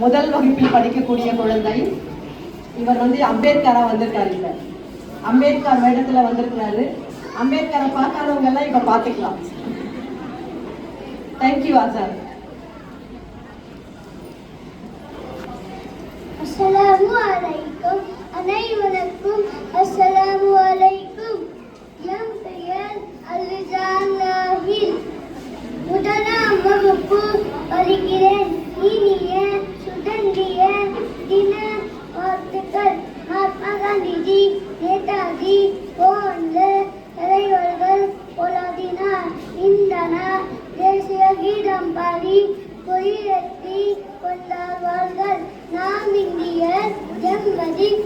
முதல் வகுப்பில் படிக்கக்கூடிய குழந்தை. இவர் அம்பேத்கரா வந்திருக்காரு. இப்ப அம்பேத்கர் வேடத்துல வந்திருக்கிறாரு. அம்பேத்கரை பார்க்காதவங்க எல்லாம் இப்ப பாத்துக்கலாம். தேங்க்யூ ஆசார். அஸ்ஸலாமு அலைக்கும். அனைவருக்கும் அஸ்ஸலாமு அலைக்கும். என் பெயர் அல்ஜாலாஹில். முதலாம் வகுப்பு படிக்கிறேன். இனிய சுதந்திர தின வாழ்த்துக்கள். மகாத்மா காந்திஜி, நேதாஜி போன்ற தலைவர்கள் போராடினார். இந்த நாள் தேசிய கீதம் பாடி கொடியேற்றி கொண்டாடுவார்கள். நாம் இந்தியர் என்பதில்